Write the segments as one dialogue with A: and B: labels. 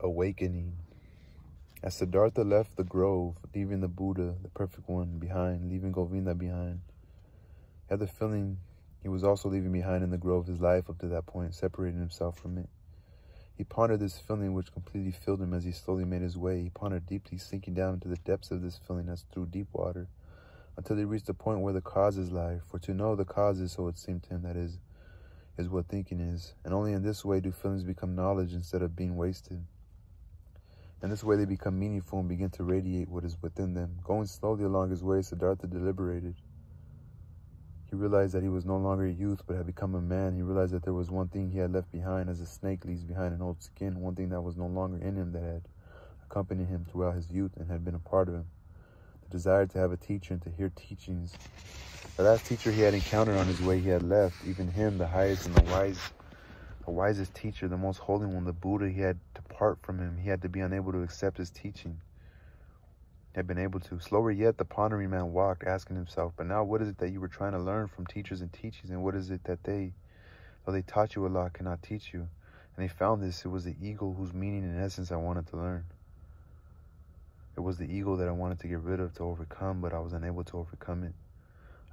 A: Awakening. As Siddhartha left the grove, leaving the Buddha, the perfect one, behind, leaving Govinda behind, he had the feeling he was also leaving behind in the grove his life up to that point, separating himself from it. He pondered this feeling which completely filled him as he slowly made his way. He pondered deeply, sinking down into the depths of this feeling as through deep water, until he reached the point where the causes lie. For to know the causes, so it seemed to him, that is what thinking is. And only in this way do feelings become knowledge instead of being wasted. In this way they become meaningful and begin to radiate what is within them. Going slowly along his way, Siddhartha deliberated. He realized that he was no longer a youth, but had become a man. He realized that there was one thing he had left behind, as a snake leaves behind an old skin, one thing that was no longer in him, that had accompanied him throughout his youth and had been a part of him. The desire to have a teacher and to hear teachings. The last teacher he had encountered on his way he had left, even him, the highest and the wisest teacher, the most holy one, the Buddha, he had to part from him. He had to be unable to accept his teaching. He had been able to. Slower yet, the pondering man walked, asking himself, but now what is it that you were trying to learn from teachers and teachings, and what is it that they, though they taught you a lot, cannot teach you? And he found this. It was the ego whose meaning and essence I wanted to learn. It was the ego that I wanted to get rid of, to overcome, but I was unable to overcome it.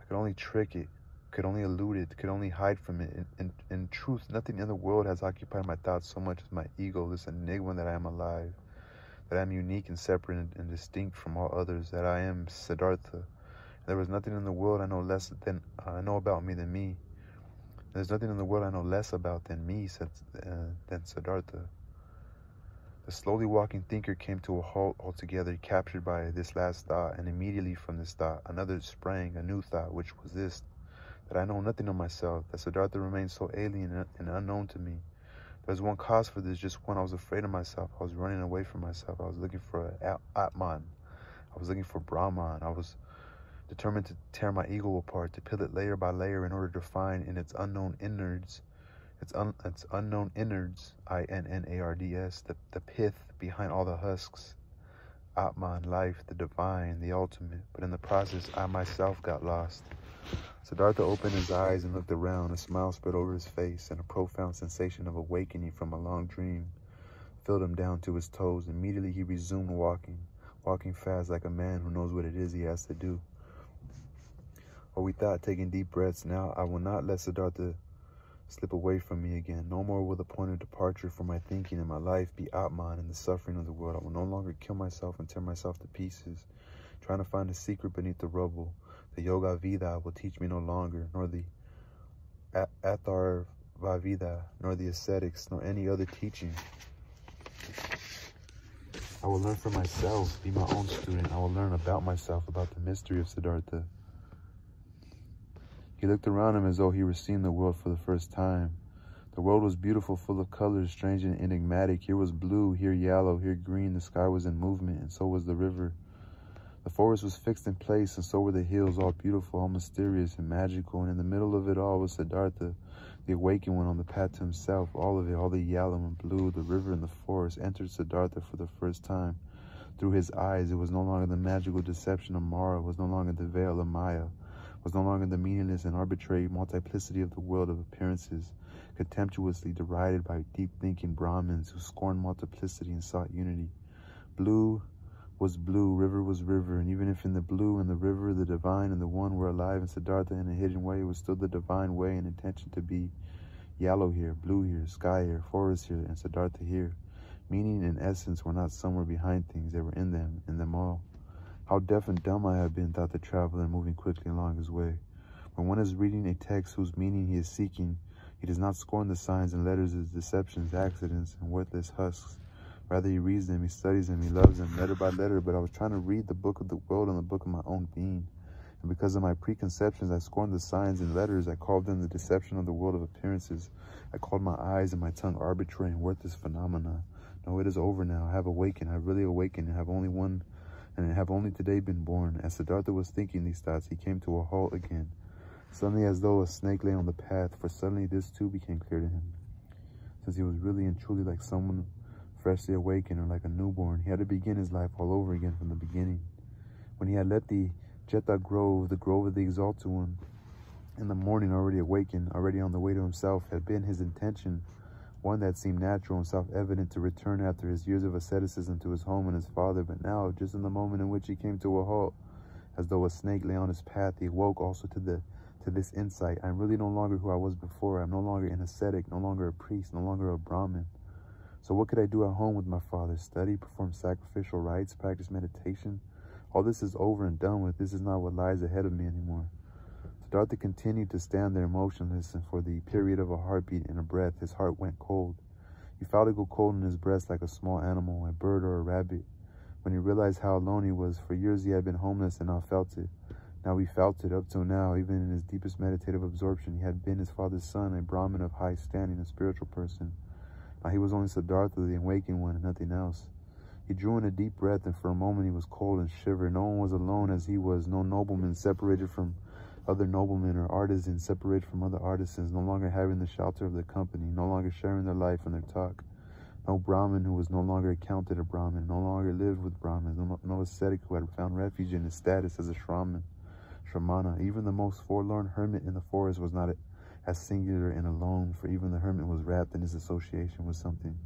A: I could only trick it, could only elude it, could only hide from it. In truth, nothing in the world has occupied my thoughts so much as my ego, this enigma that I am alive, that I am unique and separate and distinct from all others, that I am Siddhartha. There was nothing in the world I know less than I know about me than me. There's nothing in the world I know less about than me, than Siddhartha. The slowly walking thinker came to a halt altogether, captured by this last thought, and immediately from this thought another sprang, a new thought, which was this: that I know nothing of myself, that Siddhartha remains so alien and unknown to me. There's one cause for this, just one. I was afraid of myself. I was running away from myself. I was looking for Atman. I was looking for Brahman. I was determined to tear my ego apart, to peel it layer by layer in order to find in its unknown innards, its unknown innards, INNARDS, the pith behind all the husks. Atman, life, the divine, the ultimate. But in the process, I myself got lost. Siddhartha opened his eyes and looked around. A smile spread over his face, and a profound sensation of awakening from a long dream filled him down to his toes. Immediately he resumed walking fast like a man who knows what it is he has to do. Or we thought, taking deep breaths. Now I will not let Siddhartha slip away from me again. No more will the point of departure for my thinking and my life be Atman and the suffering of the world. I will no longer kill myself and tear myself to pieces, trying to find a secret beneath the rubble. The Yoga Vida will teach me no longer, nor the Atharva Vida, nor the ascetics, nor any other teaching. I will learn for myself, be my own student. I will learn about myself, about the mystery of Siddhartha. He looked around him as though he were seeing the world for the first time. The world was beautiful, full of colors, strange and enigmatic. Here was blue, here yellow, here green. The sky was in movement, and so was the river. The forest was fixed in place, and so were the hills, all beautiful, all mysterious and magical. And in the middle of it all was Siddhartha, the awakened one on the path to himself. All of it, all the yellow and blue, the river and the forest, entered Siddhartha for the first time. Through his eyes, it was no longer the magical deception of Mara, it was no longer the veil of Maya, it was no longer the meaningless and arbitrary multiplicity of the world of appearances, contemptuously derided by deep-thinking Brahmins who scorned multiplicity and sought unity. Blue was blue, river was river, and even if in the blue and the river, the divine and the one were alive in Siddhartha in a hidden way, it was still the divine way and intention to be yellow here, blue here, sky here, forest here, and Siddhartha here. Meaning and essence were not somewhere behind things, they were in them all. How deaf and dumb I have been, thought the traveler, moving quickly along his way. When one is reading a text whose meaning he is seeking, he does not scorn the signs and letters as deceptions, accidents, and worthless husks. Rather, he reads them, he studies them, he loves them, letter by letter. But I was trying to read the book of the world and the book of my own being. And because of my preconceptions, I scorned the signs and letters. I called them the deception of the world of appearances. I called my eyes and my tongue arbitrary and worthless phenomena. No, it is over now. I have awakened. I have really awakened, and have only today been born. As Siddhartha was thinking these thoughts, he came to a halt again, suddenly as though a snake lay on the path, for suddenly this too became clear to him. Since he was really and truly like someone freshly awakened, or like a newborn, he had to begin his life all over again from the beginning. When he had left the Jeta Grove, the grove of the Exalted One, in the morning, already awakened, already on the way to himself, had been his intention one that seemed natural and self-evident to return after his years of asceticism to his home and his father. But now, just in the moment in which he came to a halt, as though a snake lay on his path, he awoke also to this insight. I'm really no longer who I was before. I'm no longer an ascetic, no longer a priest, no longer a Brahmin. So what could I do at home with my father? Study, perform sacrificial rites, practice meditation? All this is over and done with. This is not what lies ahead of me anymore. Siddhartha continued to stand there motionless, and for the period of a heartbeat and a breath, his heart went cold. He felt it go cold in his breast like a small animal, a bird or a rabbit. When he realized how alone he was, for years he had been homeless and now felt it. Now he felt it. Up till now, even in his deepest meditative absorption, he had been his father's son, a Brahmin of high standing, a spiritual person. Now he was only Siddhartha, the awakened one, and nothing else. He drew in a deep breath, and for a moment he was cold and shivered. No one was alone as he was, no nobleman separated from other noblemen, or artisans separated from other artisans, no longer having the shelter of the company, no longer sharing their life and their talk. No Brahmin who was no longer accounted a Brahmin, no longer lived with Brahmins, no ascetic who had found refuge in his status as a Shramana. Even the most forlorn hermit in the forest was not as singular and alone, for even the hermit was wrapped in his association with something.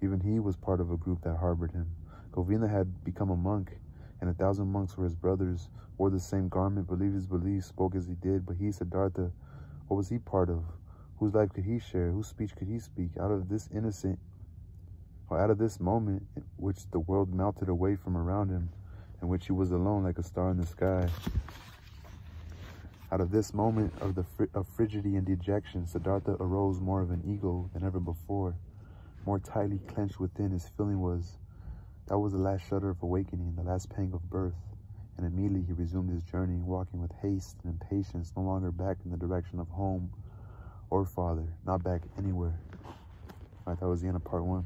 A: Even he was part of a group that harbored him. Govinda had become a monk, and 1,000 monks were his brothers, wore the same garment, believed his beliefs, spoke as he did. But he, Siddhartha, what was he part of? Whose life could he share? Whose speech could he speak? Out of this moment in which the world melted away from around him, in which he was alone like a star in the sky. Out of this moment of frigidity and dejection, Siddhartha arose more of an ego than ever before. More tightly clenched within, his feeling was, that was the last shudder of awakening, the last pang of birth. And immediately he resumed his journey, walking with haste and impatience, no longer back in the direction of home or father, not back anywhere. All right, that was the end of part 1.